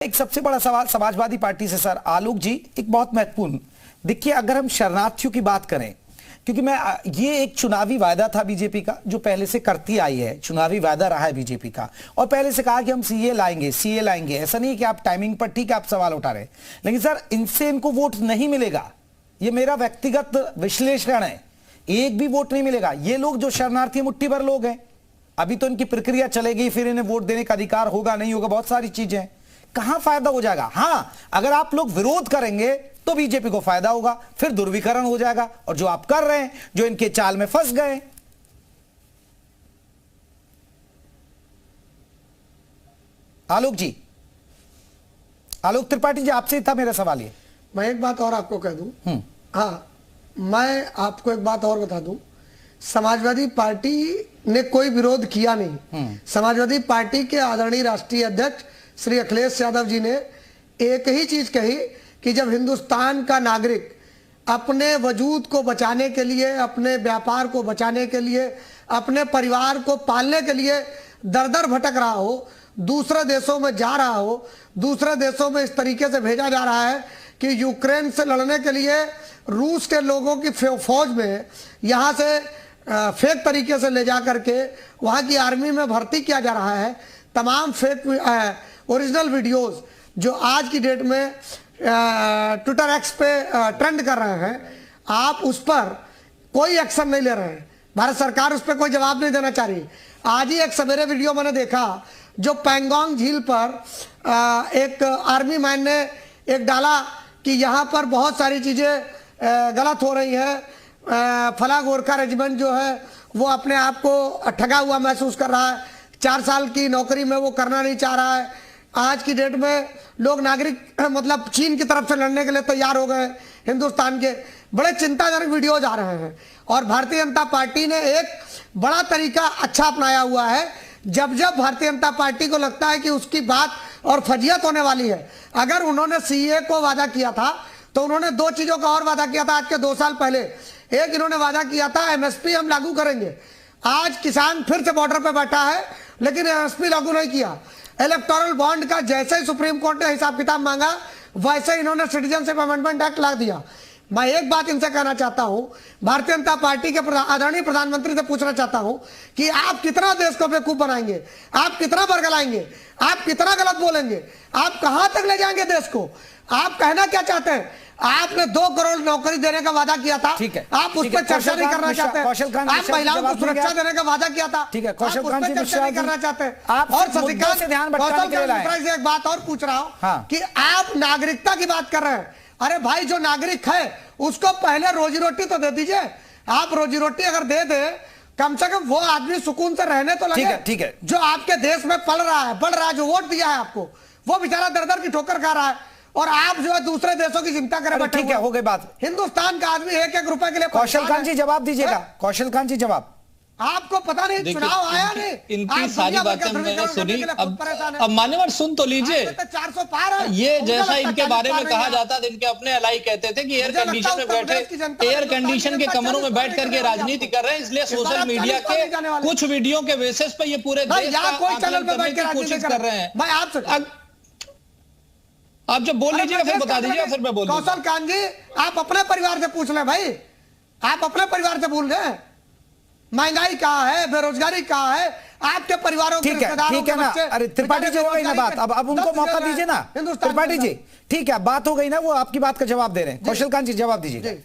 एक सबसे बड़ा सवाल समाजवादी पार्टी से सर आलोक जी, एक बहुत महत्वपूर्ण। देखिए, अगर हम शरणार्थियों की बात करें, क्योंकि ये एक चुनावी वायदा था बीजेपी का जो पहले से करती आई है, चुनावी वायदा रहा है बीजेपी का, और पहले से कहा कि हम सीए लाएंगे। ऐसा नहीं कि आप टाइमिंग पर ठीक है आप सवाल उठा रहे हैं, लेकिन सर इनसे इनको वोट नहीं मिलेगा। ये मेरा व्यक्तिगत विश्लेषण है, एक भी वोट नहीं मिलेगा। ये लोग जो शरणार्थी मुट्ठी भर लोग हैं, अभी तो इनकी प्रक्रिया चलेगी, फिर इन्हें वोट देने का अधिकार होगा नहीं होगा, बहुत सारी चीजें, कहां फायदा हो जाएगा। हां, अगर आप लोग विरोध करेंगे तो बीजेपी को फायदा होगा, फिर ध्रुवीकरण हो जाएगा, और जो आप कर रहे हैं, जो इनके चाल में फंस गए। आलोक जी, आलोक त्रिपाठी जी, आपसे था मेरा सवाल। ये मैं एक बात और आपको कह दूं, हाँ, मैं आपको एक बात और बता दूं, समाजवादी पार्टी ने कोई विरोध किया नहीं। समाजवादी पार्टी के आदरणीय राष्ट्रीय अध्यक्ष श्री अखिलेश यादव जी ने एक ही चीज कही कि जब हिंदुस्तान का नागरिक अपने वजूद को बचाने के लिए, अपने व्यापार को बचाने के लिए, अपने परिवार को पालने के लिए दर दर भटक रहा हो, दूसरे देशों में जा रहा हो, दूसरे देशों में इस तरीके से भेजा जा रहा है कि यूक्रेन से लड़ने के लिए रूस के लोगों की फौज में यहाँ से फेक तरीके से ले जा करके वहाँ की आर्मी में भर्ती किया जा रहा है। तमाम फेक ओरिजिनल वीडियोस जो आज की डेट में ट्विटर एक्स पे ट्रेंड कर रहे हैं, आप उस पर कोई एक्शन नहीं ले रहे हैं। भारत सरकार उस पर कोई जवाब नहीं देना चाह रही। आज ही एक सवेरे वीडियो मैंने देखा जो पैंगोंग झील पर एक आर्मी मैन ने एक डाला कि यहाँ पर बहुत सारी चीज़ें गलत हो रही है, फला गोरखा रेजिमेंट जो है वो अपने आप को ठगा हुआ महसूस कर रहा है, 4 साल की नौकरी में वो करना नहीं चाह रहा है। आज की डेट में लोग नागरिक मतलब चीन की तरफ से लड़ने के लिए तैयार हो गए। हिंदुस्तान के बड़े चिंताजनक वीडियोज आ रहे हैं, और भारतीय जनता पार्टी ने एक बड़ा तरीका अच्छा अपनाया हुआ है। जब जब भारतीय जनता पार्टी को लगता है कि उसकी बात और फजियत होने वाली है, अगर उन्होंने सीए को वादा किया था तो उन्होंने 2 चीजों का और वादा किया था आज के 2 साल पहले। एक इन्होंने वादा किया था एमएसपी हम लागू करेंगे। आज किसान फिर से बॉर्डर पे बैठा है, लेकिन एमएसपी लागू नहीं किया। इलेक्टोरल बॉन्ड का जैसे ही सुप्रीम कोर्ट ने हिसाब किताब मांगा, वैसे ही इन्होंने सिटीजनशिप अमेंडमेंट एक्ट ला दिया। मैं एक बात इनसे कहना चाहता हूं, भारतीय जनता पार्टी के आदरणीय प्रधानमंत्री से पूछना चाहता हूं कि आप कितना देश को बेवकूफ बनाएंगे, आप कितना बरगलाएंगे, आप कितना गलत बोलेंगे, आप कहां तक ले जाएंगे देश को। आप कहना क्या चाहते हैं? आपने 2 करोड़ नौकरी देने का वादा किया था, आप उस पर चर्चा नहीं करना चाहते। आप महिलाओं को सुरक्षा देने का वादा किया था, ठीक है, कौशल आप उस पर चर्चा नहीं करना चाहते। और शशिकांत से एक बात और पूछ रहा हूं कि आप नागरिकता की बात कर रहे हैं। अरे भाई, जो नागरिक है उसको पहले रोजी रोटी तो दे दीजिए। आप रोजी रोटी अगर दे दे, कम से कम वो आदमी सुकून से रहने तो लगे। ठीक है। जो आपके देश में पल रहा है, बढ़ रहा है, जो वोट दिया है आपको, वो बेचारा दर दर की ठोकर खा रहा है, और आप जो है दूसरे देशों की चिंता करें। ठीक है, हो गई बात। हिंदुस्तान का आदमी 1-1 रुपए के लिए। कौशल कांत जी जवाब दीजिएगा। कौशल कांत जी जवाब। आपको पता नहीं चुनाव आया नहीं, इनकी सारी बातें मैंने सुनी। अब मान्यवर सुन तो लीजिए, 400 पार है। ये जैसा इनके बारे में कहा जाता था, इनके अपने अलाई कहते थे कि एयर कंडीशन में बैठे, एयर कंडीशन के कमरों में बैठ करके राजनीति कर रहे हैं, इसलिए सोशल मीडिया के कुछ वीडियो के बेसिस पे ये पूरे देश का आकलन करने की कोशिश कर रहे हैं। मैं आपसे आप जब बोल लीजिएगा फिर बता दीजिएगा, फिर मैं बोल दूंगा। कौशल कांत जी, आप अपने परिवार से पूछ लें भाई, आप अपने परिवार से भूल गए। महंगाई कहाँ है, बेरोजगारी कहाँ है, आपके परिवारों के रिश्तेदारों के बच्चे। अरे त्रिपाठी जी, हो गई ना बात, अब उनको मौका दीजिए ना। त्रिपाठी जी ठीक है, बात हो गई ना, वो आपकी बात का जवाब दे रहे हैं। कौशल कांत जी जवाब दीजिए।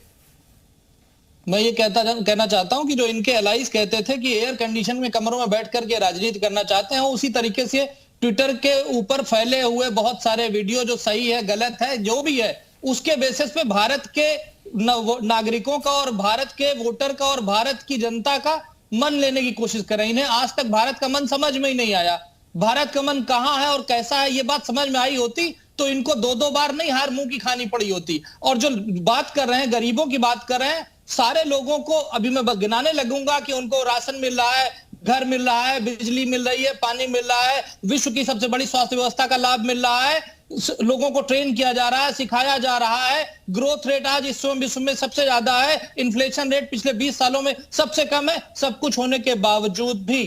मैं ये कहना चाहता हूं कि जो इनके अलाइज कहते थे कि एयर कंडीशन में कमरों में बैठ करके राजनीति करना चाहते हैं, उसी तरीके से ट्विटर के ऊपर फैले हुए बहुत सारे वीडियो जो सही है गलत है जो भी है, उसके बेसिस पे भारत के नागरिकों का और भारत के वोटर का और भारत की जनता का मन लेने की कोशिश कर रहे हैं। इन्हें आज तक भारत का मन समझ में ही नहीं आया। भारत का मन कहां है और कैसा है, ये बात समझ में आई होती तो इनको 2-2 बार नहीं हार मुंह की खानी पड़ी होती। और जो बात कर रहे हैं, गरीबों की बात कर रहे हैं, सारे लोगों को अभी मैं गिनाने लगूंगा कि उनको राशन मिल रहा है, घर मिल रहा है, बिजली मिल रही है, पानी मिल रहा है, विश्व की सबसे बड़ी स्वास्थ्य व्यवस्था का लाभ मिल रहा है, लोगों को ट्रेन किया जा रहा है, सिखाया जा रहा है, ग्रोथ रेट आज विश्व में सबसे ज्यादा है, इन्फ्लेशन रेट पिछले 20 सालों में सबसे कम है। सब कुछ होने के बावजूद भी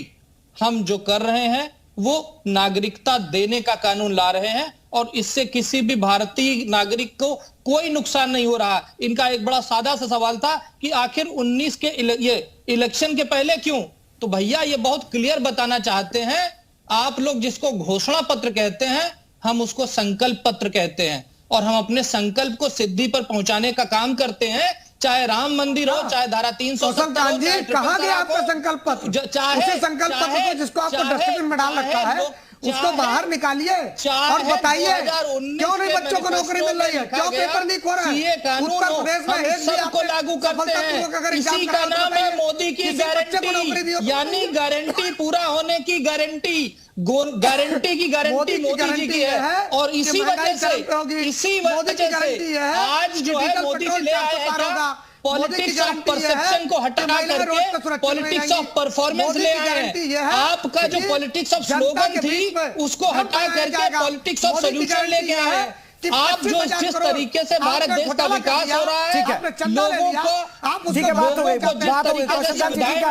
हम जो कर रहे हैं वो नागरिकता देने का कानून ला रहे हैं और इससे किसी भी भारतीय नागरिक को कोई नुकसान नहीं हो रहा। इनका एक बड़ा सादा सा सवाल था कि आखिर 19 के ये इलेक्शन के पहले क्यों? तो भैया ये बहुत क्लियर बताना चाहते हैं, आप लोग जिसको घोषणा पत्र कहते हैं, हम उसको संकल्प पत्र कहते हैं, और हम अपने संकल्प को सिद्धि पर पहुंचाने का काम करते हैं, चाहे राम मंदिर हो, चाहे धारा 370 कहां गया आपका संकल्प पत्र? चाहे संकल्प पत्र को जिसको आपको डस्टबिन में डाल रखा है उसको बाहर निकालिए और बताइए क्यों नहीं बच्चों को नौकरी मिल रही है, क्यों पेपर लीक हो रहा है? उत्तर प्रदेश में एक सबको लागू करते हैं, इसी का नाम है मोदी की गारंटी, यानी गारंटी पूरा होने की गारंटी, गारंटी की गारंटी मोदी जी की है। और इसी वजह से आज जो है मोदी जी ले आए हैं पॉलिटिक्स ऑफ परसेप्शन को हटा करके पॉलिटिक्स ऑफ परफॉर्मेंस ले आए हैं। आपका जो पॉलिटिक्स ऑफ स्लोगन थी उसको हटा करके पॉलिटिक्स ऑफ सॉल्यूशन लेके आए हैं। आप जो जिस तरीके से भारत देश का विकास हो रहा है, लोगों को ठीक है, बात हो गई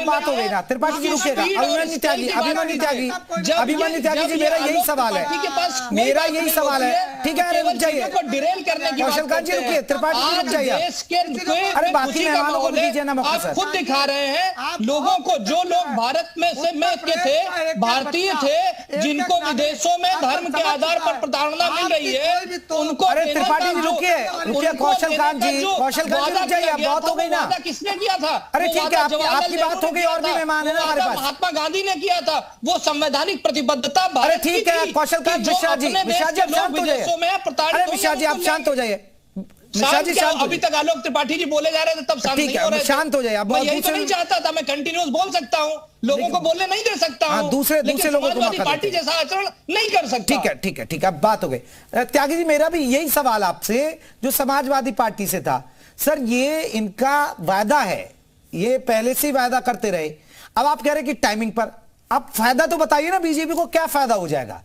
बात हो गई ना। त्रिपाठी जी रुकिएगा, अभिमन्यु त्यागी जी मेरा यही सवाल है, मेरा यही सवाल है। ठीक है, रुक जाइए, डिरेल करने की कौशल कांत जी रुकिए, त्रिपाठी जी रुक जाइए। अरे बाकी मेहमानों को दीजिए ना मौका सर। खुद दिखा रहे हैं लोगों को, जो लोग भारत में से के थे, भारतीय थे, जिनको विदेशों में धर्म के आधार पर प्रताड़ना मिल रही है, उनको। अरे त्रिपाठी जी रुकिए, कौशल कांत जी रुक जाइए, अब बहुत हो गई ना। किसने किया था? अरे ठीक है, आपकी बात हो गई, और भी मेहमान है ना हमारे पास। महात्मा गांधी ने किया था, वो संवैधानिक प्रतिबद्धता। अरे ठीक है, कौशल कांत, विशाल जी आप शांत हो जाइए। अरे विशाल जी आप शांत हो जाइए। अभी तक आलोक त्रिपाठी जी बोले जा रहे थे, तब शांत नहीं हो रहे थे। शांत हो जाइए। मैं यही तो नहीं चाहता था, मैं कंटिन्यूअस बोल सकता हूं, लोगों को बोलने नहीं दे सकता हूं, दूसरे लोगों को पार्टी जैसा आचरण नहीं कर सकता। ठीक है, अब बात हो गई। त्यागी जी मेरा भी यही सवाल आपसे, जो समाजवादी पार्टी से था सर, ये इनका वादा है, ये पहले से ही वादा करते रहे, अब आप कह रहे हैं कि टाइमिंग पर। अब फायदा तो बताइए ना, बीजेपी को क्या फायदा हो जाएगा?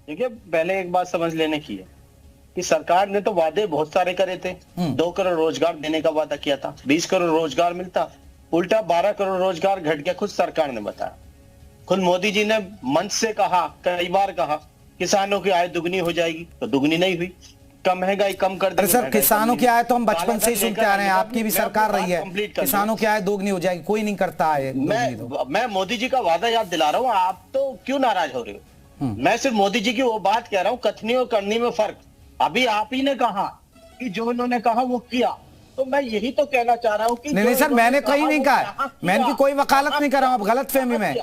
देखिए, पहले एक बात समझ लेने की है कि सरकार ने तो वादे बहुत सारे करे थे। 2 करोड़ रोजगार देने का वादा किया था, 20 करोड़ रोजगार मिलता, उल्टा 12 करोड़ रोजगार घट गया, खुद सरकार ने बताया। खुद मोदी जी ने मंच से कहा, कई बार कहा, किसानों की आय दुगनी हो जाएगी, तो दुगनी नहीं हुई। कम महंगाई कम कर दी। सर किसानों की आय तो हम बचपन से ही सुनते आ रहे हैं, आपकी भी सरकार रही है, किसानों की आय दोगुनी हो जाएगी, कोई नहीं करता है। मैं मोदी जी का वादा याद दिला रहा हूँ, आप तो क्यों नाराज हो रहे हो? मैं सिर्फ मोदी जी की वो बात कह रहा हूँ, कथनी और करनी में फर्क। अभी आप ही ने कहा कि जो उन्होंने कहा वो किया, तो मैं यही तो कहना चाह रहा हूँ कि नहीं सर, मैंने कहीं नहीं कहा, मैं इनकी कोई वकालत नहीं कर रहा हूँ, अब गलत फहमी में।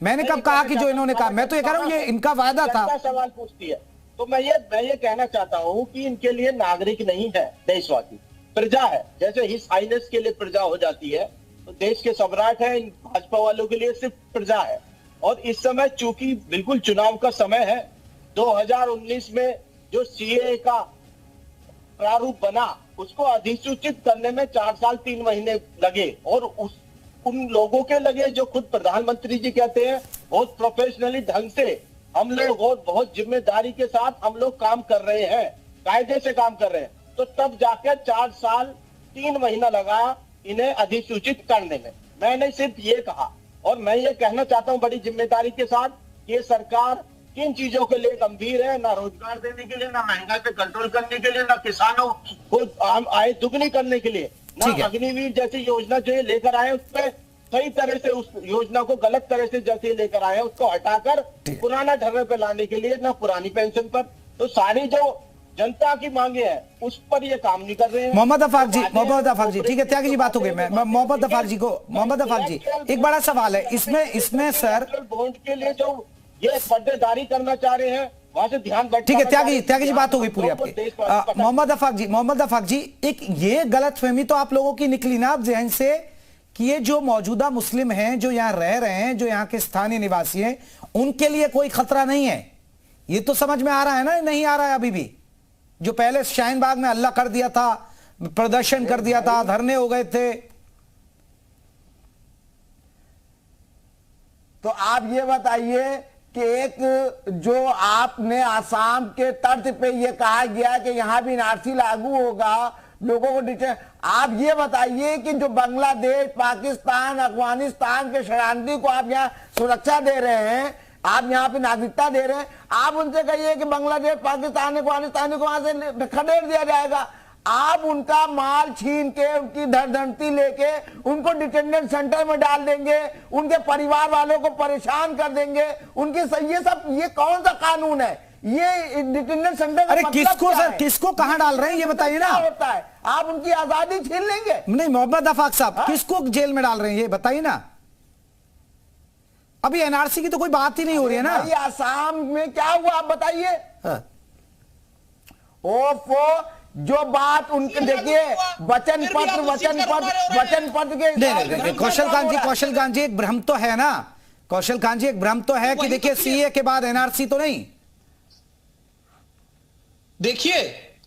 मैंने कब कहा कि जो इन्होंने कहा? मैं तो ये कह रहा हूँ ये इनका वादा था। सवाल पूछती है तो मैं ये कहना चाहता हूँ कि इनके लिए नागरिक नहीं है देशवासी, प्रजा है। जैसे हिज हाइनेस के लिए प्रजा हो जाती है, तो देश के सम्राट है, इन भाजपा वालों के लिए सिर्फ प्रजा है। और इस समय चूंकि बिल्कुल चुनाव का समय है, 2019 में जो सीए का प्रारूप बना उसको अधिसूचित करने में 4 साल 3 महीने लगे, और उन लोगों के लगे जो खुद प्रधानमंत्री जी कहते हैं बहुत प्रोफेशनली ढंग से हम लोग और बहुत जिम्मेदारी के साथ हम लोग काम कर रहे हैं, कायदे से काम कर रहे हैं, तो तब जाकर 4 साल 3 महीना लगा इन्हें अधिसूचित करने में। मैंने सिर्फ ये कहा, और मैं ये कहना चाहता हूं बड़ी जिम्मेदारी के साथ, ये सरकार किन चीजों के लिए गंभीर है, ना रोजगार देने के लिए, ना महंगाई पे कंट्रोल करने के लिए, ना किसानों को आय दुगनी करने के लिए, ना अग्निवीर जैसी योजना जो ये लेकर आए उसमें सही तरह से उस योजना को गलत तरह से जैसे लेकर आए उसको हटाकर पुराना ढर्रे पे लाने के लिए, ना पुरानी पेंशन पर। तो सारी जो जनता की मांगे हैं उस पर ये काम नहीं कर रहे हैं। मोहम्मद अफाक जी ठीक है, त्यागी जी बात हो गई। मैं मोहम्मद अफाक जी एक बड़ा सवाल है इसमें सर, बॉन्ड के लिए जो ये पर्देदारी करना चाह रहे हैं वहां से ध्यान बैठ। ठीक है त्यागी जी बात हो गई पूरी आपकी। मोहम्मद अफाक जी एक ये गलतफहमी तो आप लोगों की निकली ना अब जहन से कि ये जो मौजूदा मुस्लिम हैं, जो यहाँ रह रहे हैं, जो यहाँ के स्थानीय निवासी हैं, उनके लिए कोई खतरा नहीं है। ये तो समझ में आ रहा है ना? नहीं आ रहा है अभी भी? जो पहले शाहीन बाग में हल्ला कर दिया था, प्रदर्शन कर दिया था, धरने हो गए थे, तो आप ये बताइए कि एक जो आपने आसाम के तर्ज पे ये कहा गया कि यहां भी एनआरसी लागू होगा, लोगों को डिटेन, आप ये बताइए कि जो बांग्लादेश, पाकिस्तान, अफगानिस्तान के शरणार्थी को आप यहाँ सुरक्षा दे रहे हैं, आप यहाँ पे नागरिकता दे रहे हैं, आप उनसे कहिए कि बांग्लादेश पाकिस्तान को वहां से खदेड़ दिया जाएगा। आप उनका माल छीन के, उनकी धनदंती लेके उनको डिटेंशन सेंटर में डाल देंगे, उनके परिवार वालों को परेशान कर देंगे, ये कौन सा कानून है? ये डिटेंशन सेंटर अरे किसको सर, किसको कहां डाल रहे हैं ये बताइए ना। होता है आप उनकी आजादी छीन लेंगे? नहीं मोहम्मद आफाक साहब, किसको जेल में डाल रहे हैं ये बताइए ना। अभी एनआरसी की तो कोई बात ही नहीं हो रही है ना। आसाम में क्या हुआ आप बताइए। जो बात उनके देखिए वचन पत्र के नहीं कौशल कांत जी एक भ्रम तो है ना, कौशल कांत जी एक भ्रम तो है कि देखिए सीए के बाद एनआरसी तो नहीं। देखिए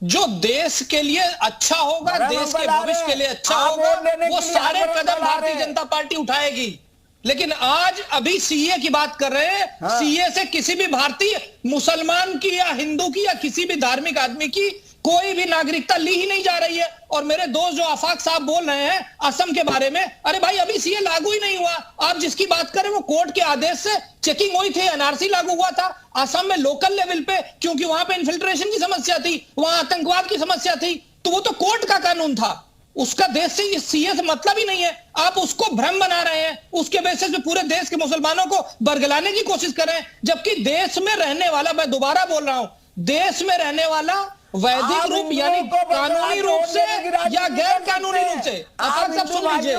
जो देश के लिए अच्छा होगा, देश के भविष्य के लिए अच्छा होगा, वो सारे कदम भारतीय जनता पार्टी उठाएगी। लेकिन आज अभी सीए की बात कर रहे हैं। सीए से किसी भी भारतीय, मुसलमान की या हिंदू की या किसी भी धार्मिक आदमी की कोई भी नागरिकता ली ही नहीं जा रही है। और मेरे दोस्त जो आफाक साहब बोल रहे हैं असम के बारे में, अरे भाई अभी सीए लागू ही नहीं हुआ। आप जिसकी बात करें वो कोर्ट के आदेश से चेकिंग हुई थी, एनआरसी लागू हुआ था असम में लोकल लेवल पे, क्योंकि वहां पे इन्फिल्ट्रेशन की समस्या थी, वहां आतंकवाद की समस्या थी, तो वो तो कोर्ट का कानून था, उसका देश से इस सीए से मतलब ही नहीं है। आप उसको भ्रम बना रहे हैं, उसके बेसिस पे पूरे देश के मुसलमानों को बरगलाने की कोशिश कर रहे हैं, जबकि देश में रहने वाला, मैं दोबारा बोल रहा हूं, देश में रहने वाला वैदिक रूप यानी कानूनी रूप से या गैर कानूनी रूप से, आफाक साहब सुन लीजिए,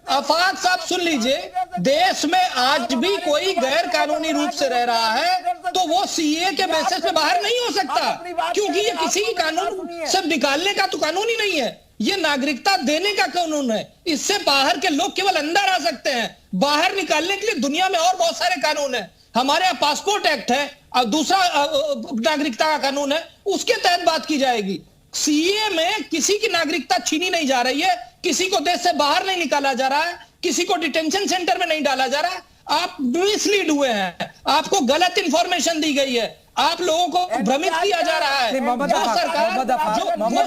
आफाक साहब सुन लीजिए, देश में आज भी कोई गैर कानूनी रूप से रह रहा है तो वो सीए के बेसिस पे बाहर नहीं हो सकता, क्योंकि ये किसी की कानून से निकालने का तो कानून ही नहीं है, ये नागरिकता देने का कानून है। इससे बाहर के लोग केवल अंदर आ सकते हैं, बाहर निकालने के लिए दुनिया में और बहुत सारे कानून है। हमारे यहाँ पासपोर्ट एक्ट है और दूसरा नागरिकता का कानून है, उसके तहत बात की जाएगी। सीए में किसी की नागरिकता छीनी नहीं जा रही है, किसी को देश से बाहर नहीं निकाला जा रहा है, किसी को डिटेंशन सेंटर में नहीं डाला जा रहा है। आप मिसलीड हुए हैं, आपको गलत इंफॉर्मेशन दी गई है, आप लोगों को भ्रमित किया जा रहा है। मोहम्मद जो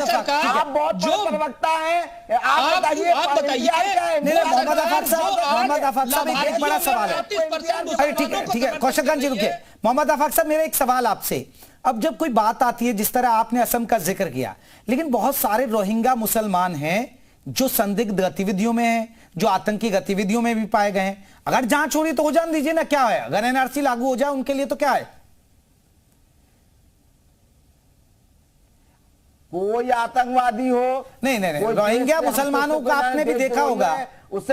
सरकार आप बहुत जो प्रवक्ता हैं, आप बताइए, मोहम्मद आफाक साहब एक बड़ा सवाल है। अरे ठीक है कौशल कांत जी रुकिए। मोहम्मद आफाक साहब मेरा एक सवाल आपसे, अब जब कोई बात आती है जिस तरह आपने असम का जिक्र किया, लेकिन बहुत सारे रोहिंग्या मुसलमान हैं जो संदिग्ध गतिविधियों में हैं, जो आतंकी गतिविधियों में भी पाए गए हैं। अगर जांच हो रही तो हो जान दीजिए ना, क्या है? अगर एनआरसी लागू हो जाए उनके लिए तो क्या है? कोई आतंकवादी हो, नहीं रोहिंग्या मुसलमानों का आपने भी देखा होगा,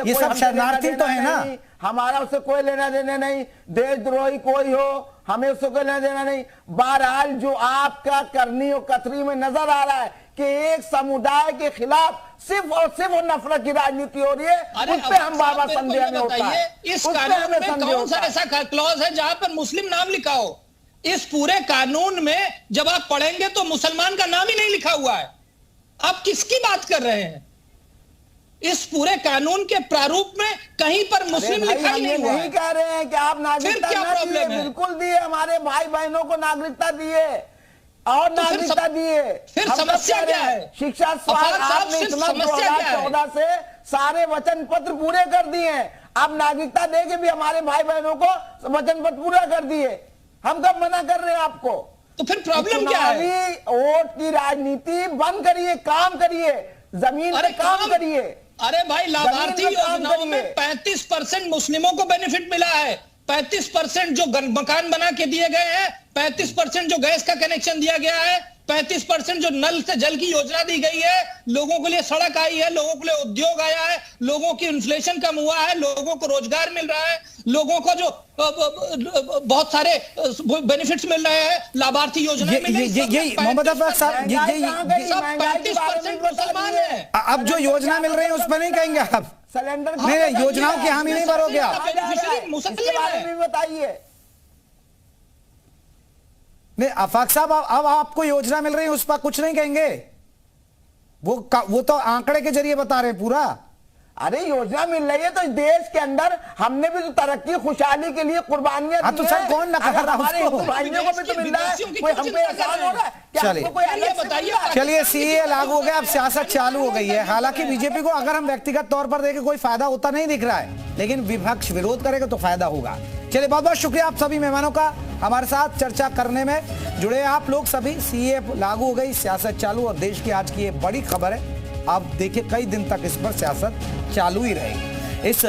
ये सब शरणार्थी तो है ना। हमारा उससे कोई लेना देना नहीं, देशद्रोही कोई हो हमें उससे कोई लेना देना नहीं। बहरहाल जो आपका करनी और कतरी में नजर आ रहा है कि एक समुदाय के खिलाफ सिर्फ और सिर्फ नफरत की राजनीति हो रही है, उस पे हम बाबा संदेह में होता है। इस कानून में कौन सा ऐसा क्लॉज है जहां पर मुस्लिम नाम लिखा हो? इस पूरे कानून में जब आप पढ़ेंगे तो मुसलमान का नाम ही नहीं लिखा हुआ है। आप किसकी बात कर रहे हैं? इस पूरे कानून के प्रारूप में कहीं पर मुस्लिम लिखा ही नहीं हुआ है। नहीं कह रहे हैं कि आप नागरिकता ना दिए, बिल्कुल दिए, हमारे भाई बहनों को नागरिकता दिए और नागरिकता दिए। फिर समस्या क्या है? शिक्षा स्वास्थ्य आपने इतना 2014 से सारे वचन पत्र पूरे कर दिए हैं, आप नागरिकता दे के भी हमारे भाई बहनों को वचन पत्र पूरा कर दिए। हम कब मना कर रहे हैं आपको? तो फिर प्रॉब्लम क्या है? वोट की राजनीति बंद करिए, काम करिए, जमीन पे काम करिए। अरे भाई लाभार्थी योजनाओं में 35% मुस्लिमों को बेनिफिट मिला है, 35% जो मकान बना के दिए गए हैं, 35% जो गैस का कनेक्शन दिया गया है, 35% जो नल से जल की योजना दी गई है, लोगों के लिए सड़क आई है, लोगों के लिए उद्योग आया है, लोगों की इन्फ्लेशन कम हुआ है, लोगों को रोजगार मिल रहा है, लोगों को जो बहुत सारे बेनिफिट्स मिल रहे हैं, लाभार्थी योजना में। यही मोहम्मद आफाक साहब, यही 35% मुसलमान है। अब जो योजना मिल रही है उस पर नहीं कहेंगे आप? सिलेंडर नहीं, योजनाओं की हामी नहीं भरोगे आप? इसके बारे में बताइए। नहीं आफाक साहब, अब आपको योजना मिल रही है उस पर कुछ नहीं कहेंगे? वो तो आंकड़े के जरिए बता रहे हैं पूरा। अरे योजना मिल रही है तो इस देश के अंदर हमने भी तो तरक्की खुशहाली के लिए कुर्बानियां हाँ, दी तो हैं। सर कौन नकार रहा है हमारे उसको? हिंदू भाइयों को भी तो मिल रहा है, कोई हम पे एहसान हो रहा है क्या? चलिए। हमको कोई अलग से बताइए, मिल रहा है? चलिए सीए लागू हो गया, अब सियासत चालू हो गई है। हालांकि बीजेपी को अगर हम व्यक्तिगत तौर पर देखें कोई फायदा होता नहीं दिख रहा है, लेकिन विपक्ष विरोध करेगा तो फायदा होगा। चलिए बहुत बहुत शुक्रिया आप सभी मेहमानों का हमारे साथ चर्चा करने में जुड़े आप लोग सभी। सीए लागू हो गई, सियासत चालू, और देश की आज की ये बड़ी खबर है। आप देखिए कई दिन तक इस पर सियासत चालू ही रहेगी। इस